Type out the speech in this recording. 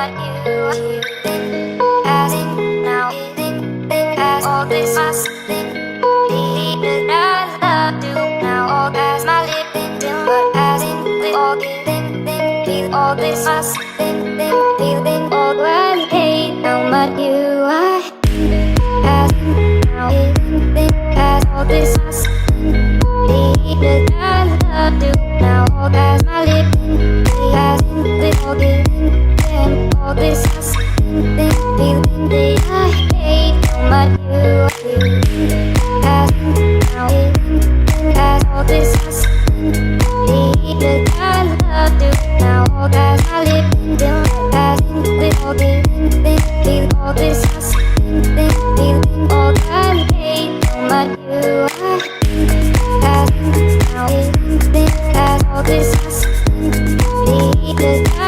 but you think as in now think as all this must think the that I do now all as my living till but as in with all think feel all this must think feeling all when hate how much you I think as in now think as all this must think the that I do now all as my living as in with all all this must think feeling the I hate how much you as in now as all this must think the that I do now all as my living as in with all feel all this must think feeling all that hate how much you as in now as all this must think the